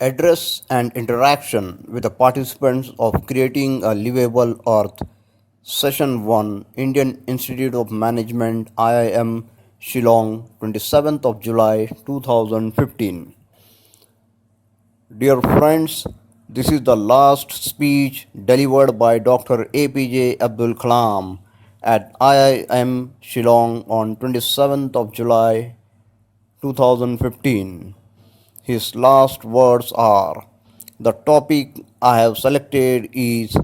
Address and interaction with the participants of Creating a Livable Earth. Session 1, Indian Institute of Management, IIM, Shillong, 27th of July 2015. Dear friends, this is the last speech delivered by Dr. APJ Abdul Kalam at IIM Shillong on 27th of July 2015. His last words are: the topic I have selected is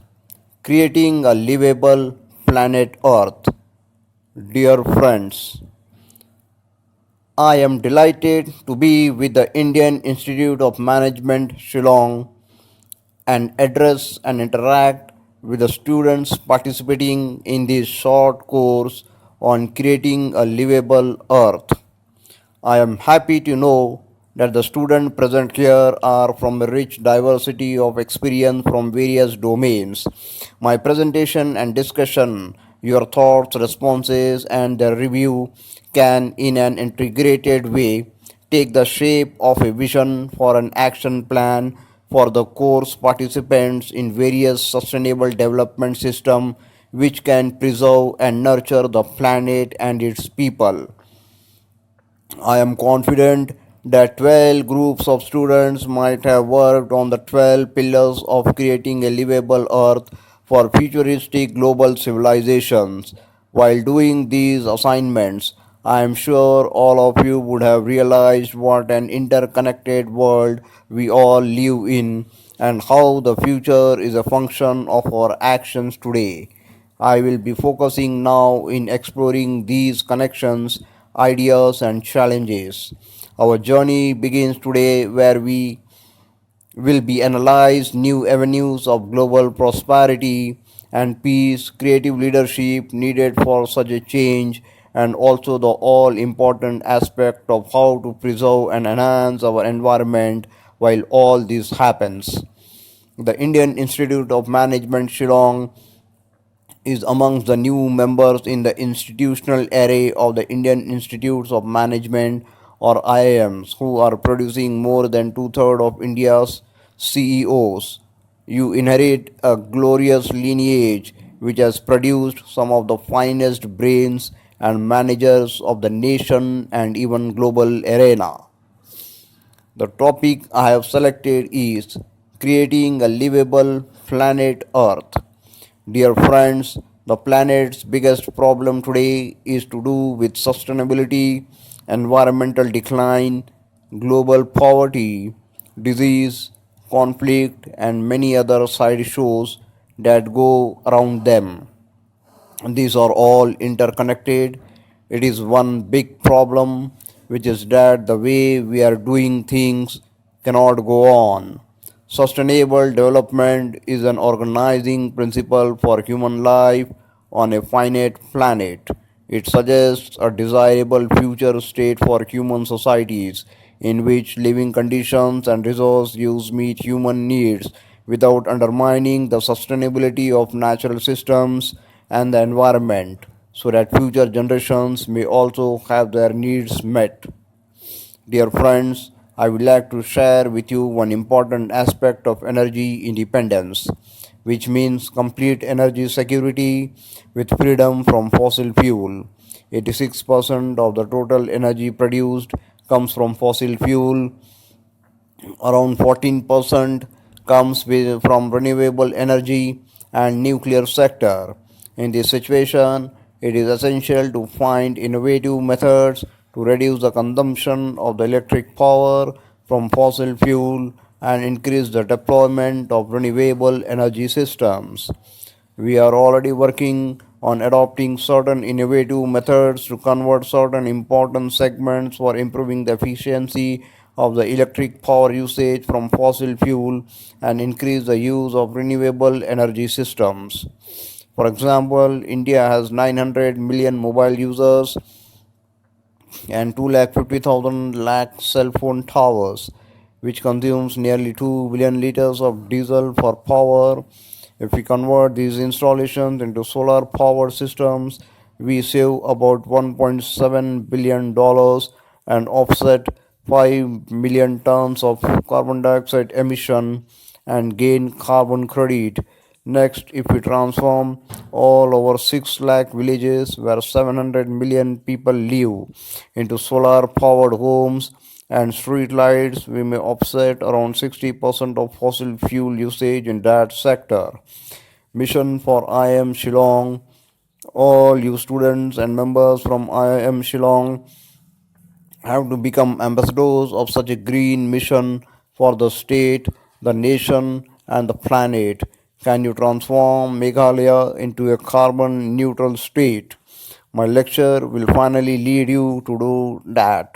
Creating a Livable Planet Earth. Dear friends, I am delighted to be with the Indian Institute of Management, Shillong, and address and interact with the students participating in this short course on creating a livable earth. I am happy to know that the students present here are from a rich diversity of experience from various domains. My presentation and discussion, your thoughts, responses, and the review can, in an integrated way, take the shape of a vision for an action plan for the course participants in various sustainable development systems which can preserve and nurture the planet and its people. I am confident that 12 groups of students might have worked on the 12 pillars of creating a livable earth for futuristic global civilizations. While doing these assignments, I am sure all of you would have realized what an interconnected world we all live in and how the future is a function of our actions today. I will be focusing now in exploring these connections, ideas, and challenges. Our journey begins today where we will be analyze new avenues of global prosperity and peace, creative leadership needed for such a change, and also the all important aspect of how to preserve and enhance our environment while all this happens. The Indian Institute of Management, Shillong, is amongst the new members in the institutional array of the Indian Institutes of Management or IIMs, who are producing more than two-thirds of India's CEOs. You inherit a glorious lineage which has produced some of the finest brains and managers of the nation and even global arena. The topic I have selected is Creating a Livable Planet Earth. Dear friends, the planet's biggest problem today is to do with sustainability, environmental decline, global poverty, disease, conflict, and many other side issues that go around them. These are all interconnected. It is one big problem, which is that the way we are doing things cannot go on. Sustainable development is an organizing principle for human life on a finite planet. It suggests a desirable future state for human societies in which living conditions and resource use meet human needs without undermining the sustainability of natural systems and the environment, so that future generations may also have their needs met. Dear friends, I would like to share with you one important aspect of energy independence, which means complete energy security with freedom from fossil fuel. 86% of the total energy produced comes from fossil fuel, around 14% comes from renewable energy and nuclear sector. In this situation, it is essential to find innovative methods to reduce the consumption of the electric power from fossil fuel and increase the deployment of renewable energy systems. We are already working on adopting certain innovative methods to convert certain important segments for improving the efficiency of the electric power usage from fossil fuel and increase the use of renewable energy systems. For example, India has 900 million mobile users and 250,000 lakh cell phone towers, which consumes nearly 2 billion liters of diesel for power. If we convert these installations into solar powered systems, we save about $1.7 billion and offset 5 million tons of carbon dioxide emission and gain carbon credit. Next, if we transform all over 6 lakh villages where 700 million people live into solar powered homes and street lights, we may offset around 60% of fossil fuel usage in that sector. Mission for IIM Shillong. All you students and members from IIM Shillong have to become ambassadors of such a green mission for the state, the nation, and the planet. Can you transform Meghalaya into a carbon neutral state? My lecture will finally lead you to do that.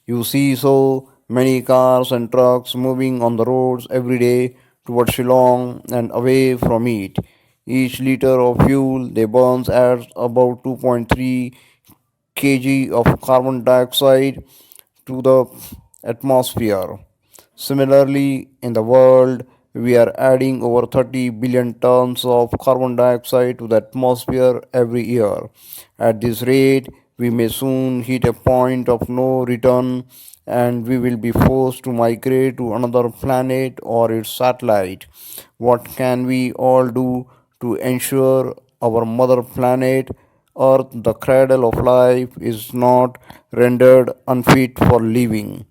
You see so many cars and trucks moving on the roads every day towards Shillong and away from it. Each liter of fuel they burn adds about 2.3 kg of carbon dioxide to the atmosphere. Similarly, in the world, we are adding over 30 billion tons of carbon dioxide to the atmosphere every year. At this rate, we may soon hit a point of no return and we will be forced to migrate to another planet or its satellite. What can we all do to ensure our mother planet, Earth, the cradle of life, is not rendered unfit for living?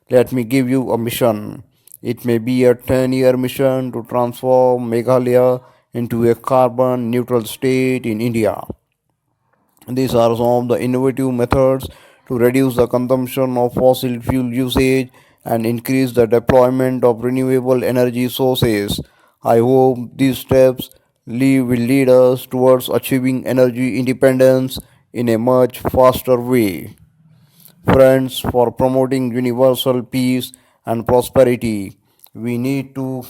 Let me give you a mission. It may be a 10-year mission to transform Meghalaya into a carbon neutral state in India. These are some of the innovative methods to reduce the consumption of fossil fuel usage and increase the deployment of renewable energy sources. I hope these steps will lead us towards achieving energy independence in a much faster way. Friends, for promoting universal peace and prosperity, we need to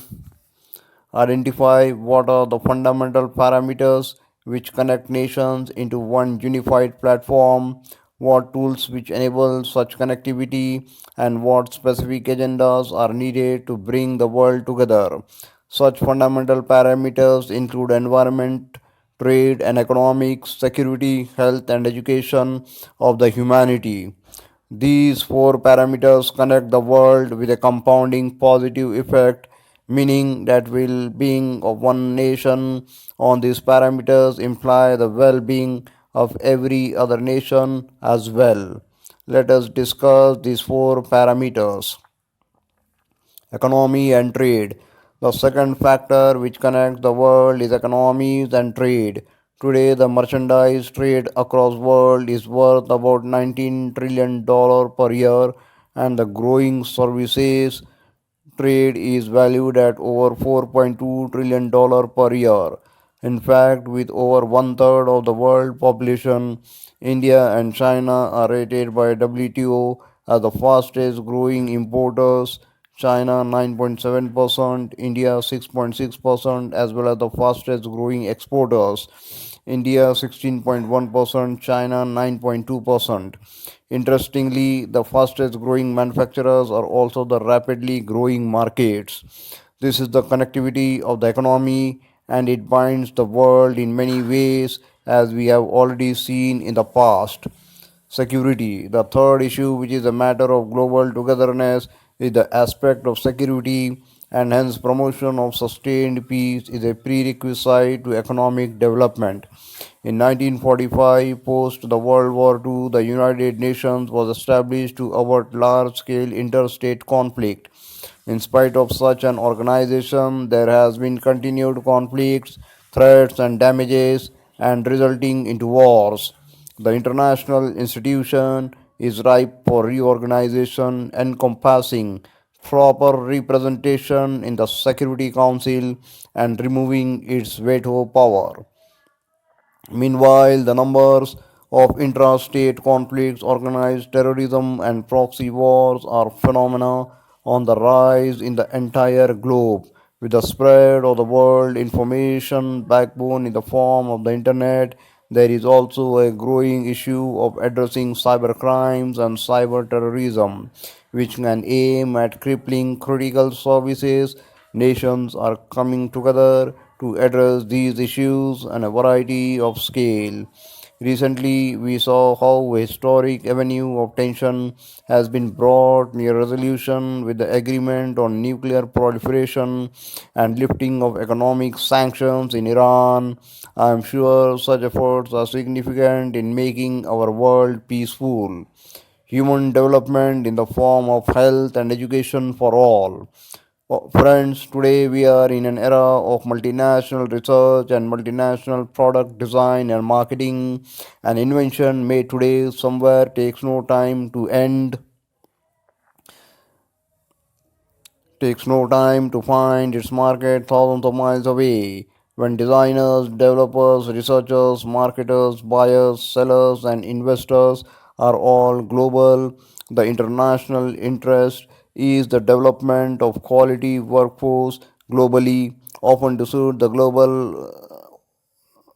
identify what are the fundamental parameters which connect nations into one unified platform, what tools which enable such connectivity, and what specific agendas are needed to bring the world together. Such fundamental parameters include environment, trade and economics, security, health, and education of the humanity. These four parameters connect the world with a compounding positive effect, meaning that well-being of one nation on these parameters imply the well-being of every other nation as well. Let us discuss these four parameters. Economy and trade. The second factor which connects the world is economies and trade. Today, the merchandise trade across world is worth about $19 trillion per year, and the growing services trade is valued at over $4.2 trillion per year. In fact, with over one third of the world population, India and China are rated by WTO as the fastest growing importers. China 9.7%, India 6.6%, as well as the fastest growing exporters. India 16.1%, China 9.2%. Interestingly, the fastest growing manufacturers are also the rapidly growing markets. This is the connectivity of the economy and it binds the world in many ways as we have already seen in the past. Security. The third issue, which is a matter of global togetherness, is the aspect of security, and hence promotion of sustained peace is a prerequisite to economic development. In 1945, post the World War II, the United Nations was established to avert large scale interstate conflict. In spite of such an organization, there has been continued conflicts, threats, and damages, and resulting into wars. The international institution is ripe for reorganization, encompassing proper representation in the Security Council and removing its veto power. Meanwhile, the numbers of intrastate conflicts, organized terrorism, and proxy wars are phenomena on the rise in the entire globe. With the spread of the world information backbone in the form of the internet, there is also a growing issue of addressing cyber crimes and cyber terrorism, which can aim at crippling critical services. Nations are coming together to address these issues on a variety of scale. Recently, we saw how a historic avenue of tension has been brought near resolution with the agreement on nuclear proliferation and lifting of economic sanctions in Iran. I am sure such efforts are significant in making our world peaceful. Human development in the form of health and education for all. Friends, today we are in an era of multinational research and multinational product design and marketing. An invention made today somewhere takes no time to end, takes no time to find its market thousands of miles away. When designers, developers, researchers, marketers, buyers, sellers, and investors are all global, the international interest is the development of quality workforce globally, often to suit the global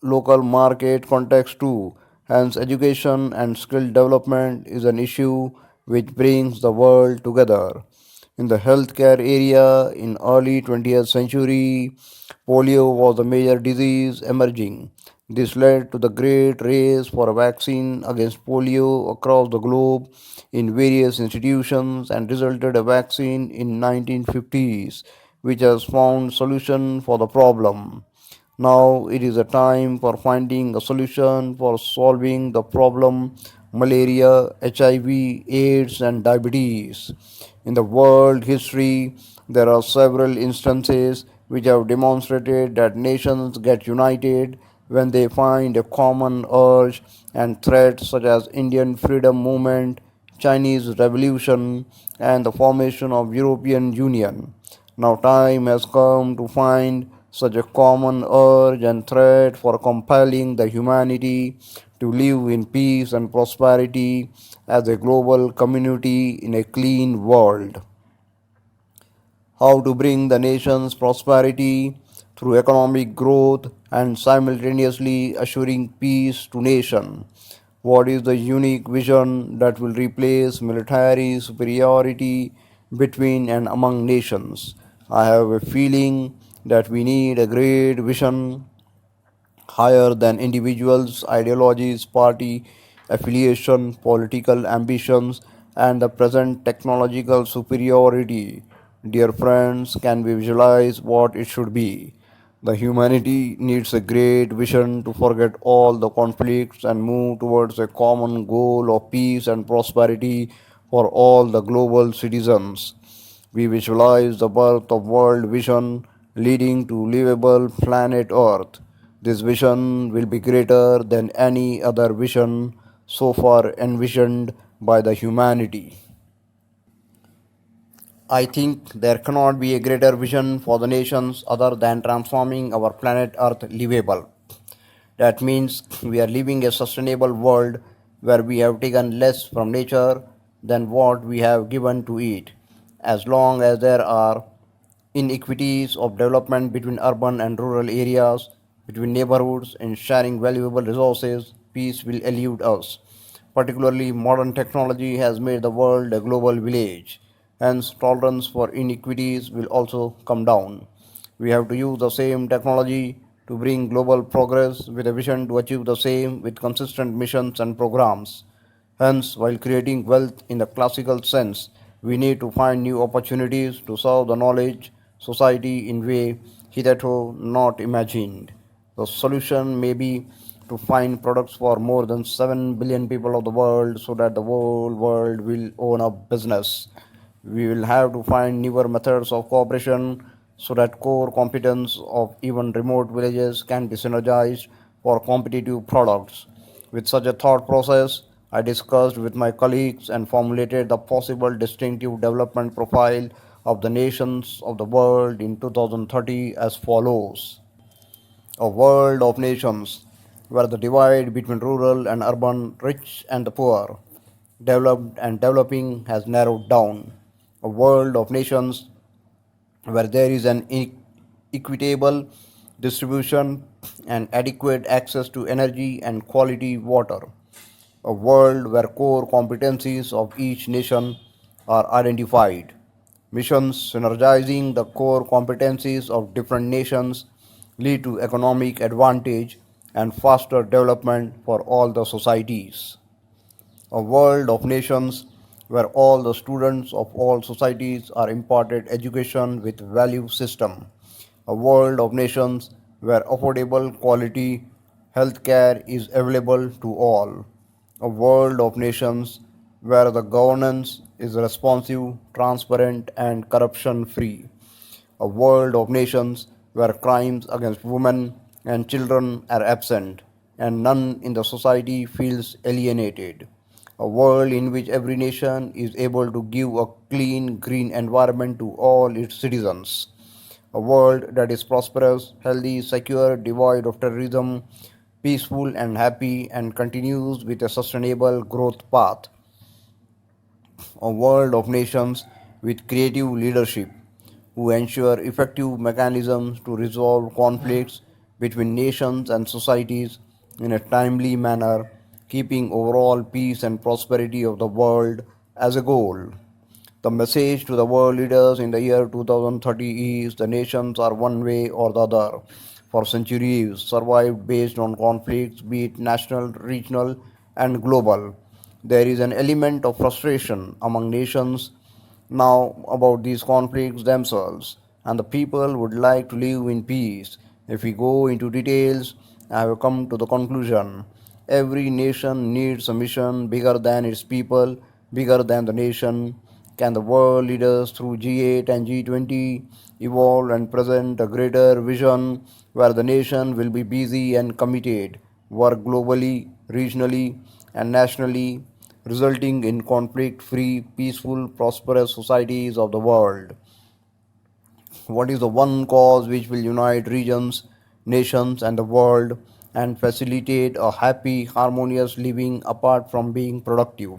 local market context too. Hence, education and skill development is an issue which brings the world together. In the healthcare area, in early 20th century, polio was a major disease emerging. This led to the great race for a vaccine against polio across the globe in various institutions and resulted a vaccine in 1950s which has found solution for the problem. Now it is a time for finding a solution for solving the problem malaria, HIV, AIDS, and diabetes. In the world history, there are several instances which have demonstrated that nations get united when they find a common urge and threats such as Indian freedom movement, Chinese revolution, and the formation of European Union. Now time has come to find such a common urge and threat for compelling the humanity to live in peace and prosperity as a global community in a clean world. How to bring the nation's prosperity through economic growth and simultaneously assuring peace to nation. What is the unique vision that will replace military superiority between and among nations? I have a feeling that we need a great vision higher than individuals' ideologies, party affiliation, political ambitions, and the present technological superiority. Dear friends, can we visualize what it should be? The humanity needs a great vision to forget all the conflicts and move towards a common goal of peace and prosperity for all the global citizens. We visualize the birth of world vision leading to livable planet Earth. This vision will be greater than any other vision so far envisioned by the humanity. I think there cannot be a greater vision for the nations other than transforming our planet Earth livable. That means we are living a sustainable world where we have taken less from nature than what we have given to it. As long as there are inequities of development between urban and rural areas, between neighborhoods, and sharing valuable resources, peace will elude us. Particularly, modern technology has made the world a global village. Hence, tolerance for inequities will also come down. We have to use the same technology to bring global progress with a vision to achieve the same with consistent missions and programs. Hence, while creating wealth in the classical sense, we need to find new opportunities to serve the knowledge society in way hitherto not imagined. The solution may be to find products for more than 7 billion people of the world so that the whole world will own a business. We will have to find newer methods of cooperation so that core competence of even remote villages can be synergized for competitive products. With such a thought process, I discussed with my colleagues and formulated the possible distinctive development profile of the nations of the world in 2030 as follows: a world of nations where the divide between rural and urban, rich and the poor, developed and developing has narrowed down. A world of nations where there is an equitable distribution and adequate access to energy and quality water. A world where core competencies of each nation are identified. Missions synergizing the core competencies of different nations lead to economic advantage and faster development for all the societies. A world of nations where all the students of all societies are imparted education with value system. A world of nations where affordable quality healthcare is available to all. A world of nations where the governance is responsive, transparent, and corruption free. A world of nations where crimes against women and children are absent and none in the society feels alienated. A world in which every nation is able to give a clean, green environment to all its citizens. A world that is prosperous, healthy, secure, devoid of terrorism, peaceful and happy, and continues with a sustainable growth path. A world of nations with creative leadership who ensure effective mechanisms to resolve conflicts between nations and societies in a timely manner, keeping overall peace and prosperity of the world as a goal. The message to the world leaders in the year 2030 is the nations are one way or the other. For centuries, survived based on conflicts, be it national, regional, and global. There is an element of frustration among nations now about these conflicts themselves, and the people would like to live in peace. If we go into details, I have come to the conclusion every nation needs a mission bigger than its people, bigger than the nation. Can the world leaders through G8 and G20 evolve and present a greater vision where the nation will be busy and committed, work globally, regionally, and nationally, resulting in conflict free, peaceful, prosperous societies of the world? What is the one cause which will unite regions, nations, and the world and facilitate a happy, harmonious living apart from being productive?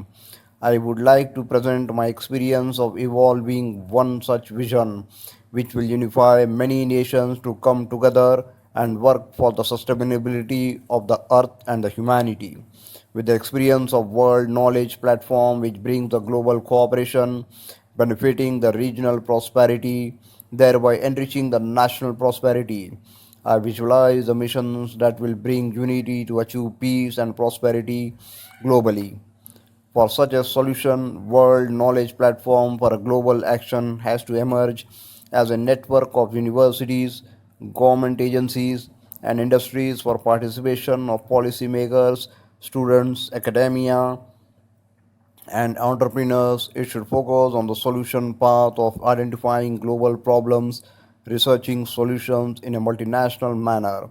I would like to present my experience of evolving one such vision which will unify many nations to come together and work for the sustainability of the earth and the humanity. With the experience of World Knowledge Platform which brings the global cooperation benefiting the regional prosperity, thereby enriching the national prosperity. I visualize the missions that will bring unity to achieve peace and prosperity globally. For such a solution, World Knowledge Platform for a Global Action has to emerge as a network of universities, government agencies, and industries for participation of policymakers, students, academia, and entrepreneurs. It should focus on the solution path of identifying global problems, researching solutions in a multinational manner,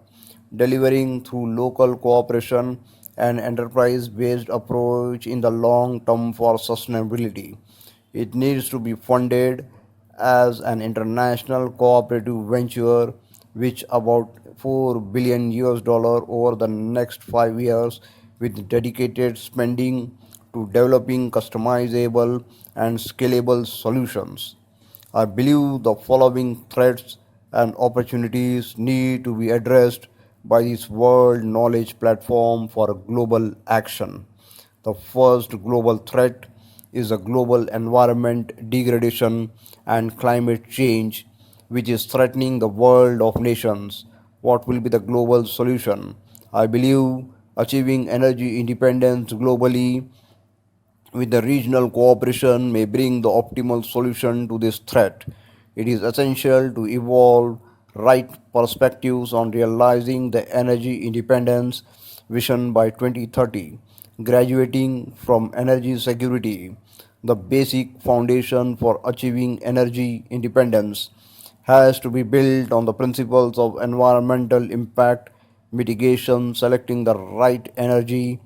delivering through local cooperation and enterprise based approach in the long term for sustainability. It needs to be funded as an international cooperative venture which about 4 billion US dollar over the next 5 years with dedicated spending to developing customizable and scalable solutions. I believe the following threats and opportunities need to be addressed by this world knowledge platform for global action. The first global threat is the global environment degradation and climate change, which is threatening the world of nations. What will be the global solution? I believe achieving energy independence globally with the regional cooperation may bring the optimal solution to this threat. It is essential to evolve right perspectives on realizing the energy independence vision by 2030, graduating from energy security, the basic foundation for achieving energy independence has to be built on the principles of environmental impact mitigation, selecting the right energy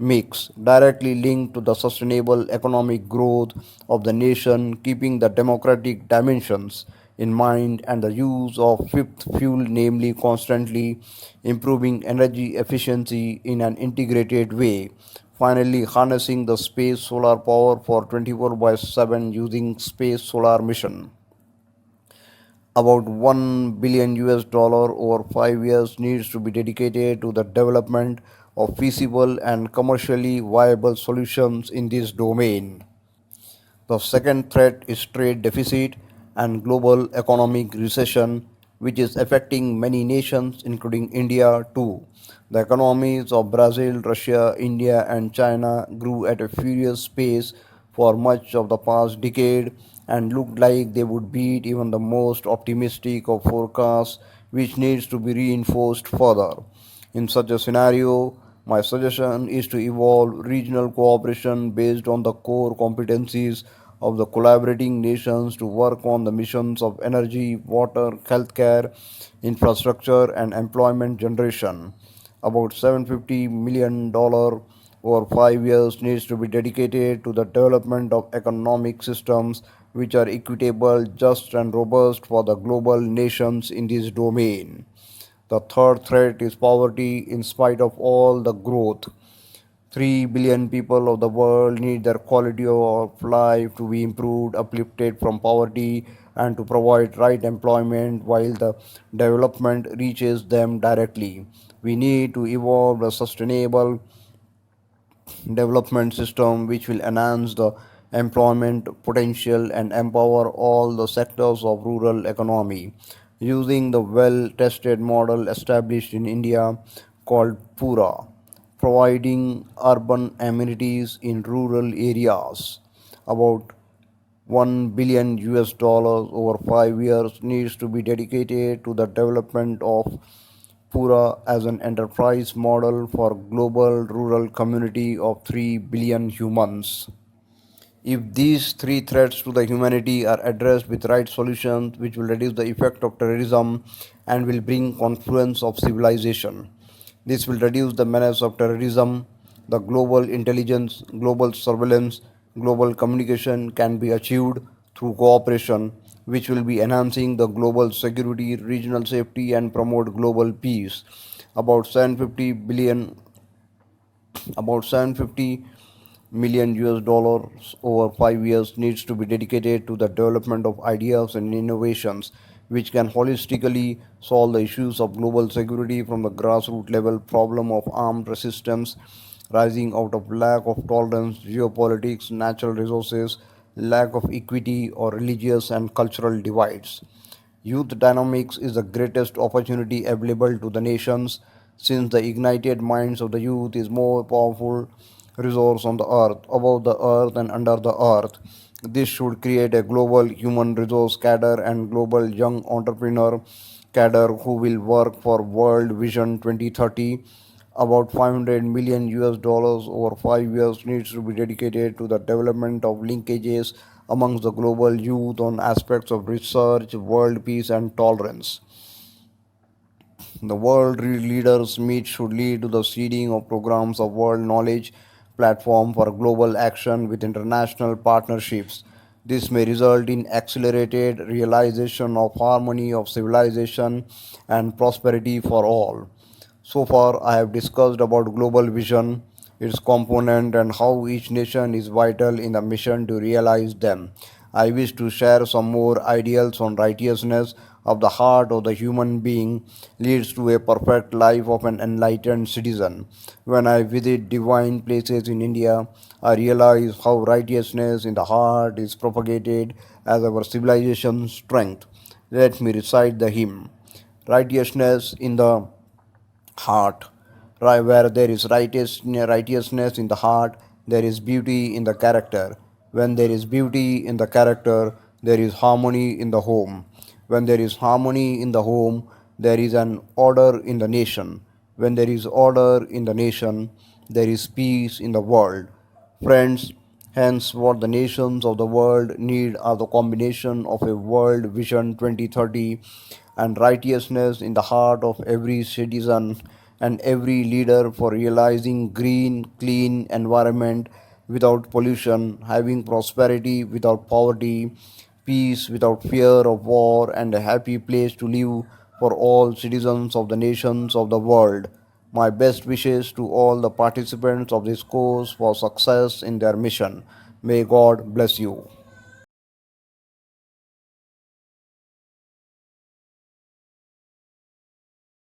mix directly linked to the sustainable economic growth of the nation, keeping the democratic dimensions in mind and the use of fifth fuel, namely constantly improving energy efficiency in an integrated way. Finally, harnessing the space solar power for 24 by 7 using space solar mission. About 1 billion US dollar over 5 years needs to be dedicated to the development of feasible and commercially viable solutions in this domain. The second threat is trade deficit and global economic recession, which is affecting many nations, including India too. The economies of Brazil, Russia, India, and China grew at a furious pace for much of the past decade and looked like they would beat even the most optimistic of forecasts, which needs to be reinforced further. In such a scenario, my suggestion is to evolve regional cooperation based on the core competencies of the collaborating nations to work on the missions of energy, water, healthcare, infrastructure, and employment generation. About $750 million over 5 years needs to be dedicated to the development of economic systems which are equitable, just, and robust for the global nations in this domain. The third threat is poverty. In spite of all the growth, 3 billion people of the world need their quality of life to be improved, uplifted from poverty, and to provide right employment while the development reaches them directly. We need to evolve a sustainable development system which will enhance the employment potential and empower all the sectors of rural economy using the well tested model established in India called Pura, providing urban amenities in rural areas. About 1 billion US dollars over 5 years needs to be dedicated to the development of Pura as an enterprise model for global rural community of 3 billion humans. If these three threats to the humanity are addressed with right solutions, which will reduce the effect of terrorism and will bring confluence of civilization. This will reduce the menace of terrorism, the global intelligence, global surveillance, global communication can be achieved through cooperation, which will be enhancing the global security, regional safety, and promote global peace. About 750 billion about 750 million US dollars over 5 years needs to be dedicated to the development of ideas and innovations which can holistically solve the issues of global security from the grassroots level problem of armed resistance rising out of lack of tolerance, geopolitics, natural resources, lack of equity, or religious and cultural divides. Youth dynamics is the greatest opportunity available to the nations since the ignited minds of the youth is more powerful resource on the earth, above the earth and under the earth. This should create a global human resource cadre and global young entrepreneur cadre who will work for World Vision 2030. About 500 million US dollars over 5 years needs to be dedicated to the development of linkages amongst the global youth on aspects of research, world peace, and tolerance. The world leaders meet should lead to the seeding of programs of world knowledge platform for global action with international partnerships. This may result in accelerated realization of harmony of civilization and prosperity for all. So far, I have discussed about global vision, its component, and how each nation is vital in the mission to realize them. I wish to share some more ideals on righteousness of the heart of the human being leads to a perfect life of an enlightened citizen. When I visit divine places in India, I realize how righteousness in the heart is propagated as our civilization's strength. Let me recite the hymn. Righteousness in the heart. Right, where there is righteousness in the heart, there is beauty in the character. When there is beauty in the character, there is harmony in the home. When there is harmony in the home, there is an order in the nation. When there is order in the nation, there is peace in the world. Friends, hence what the nations of the world need are the combination of a World Vision 2030 and righteousness in the heart of every citizen and every leader for realizing green, clean environment without pollution, having prosperity without poverty, peace without fear of war, and a happy place to live for all citizens of the nations of the world. My best wishes to all the participants of this course for success in their mission. May God bless you.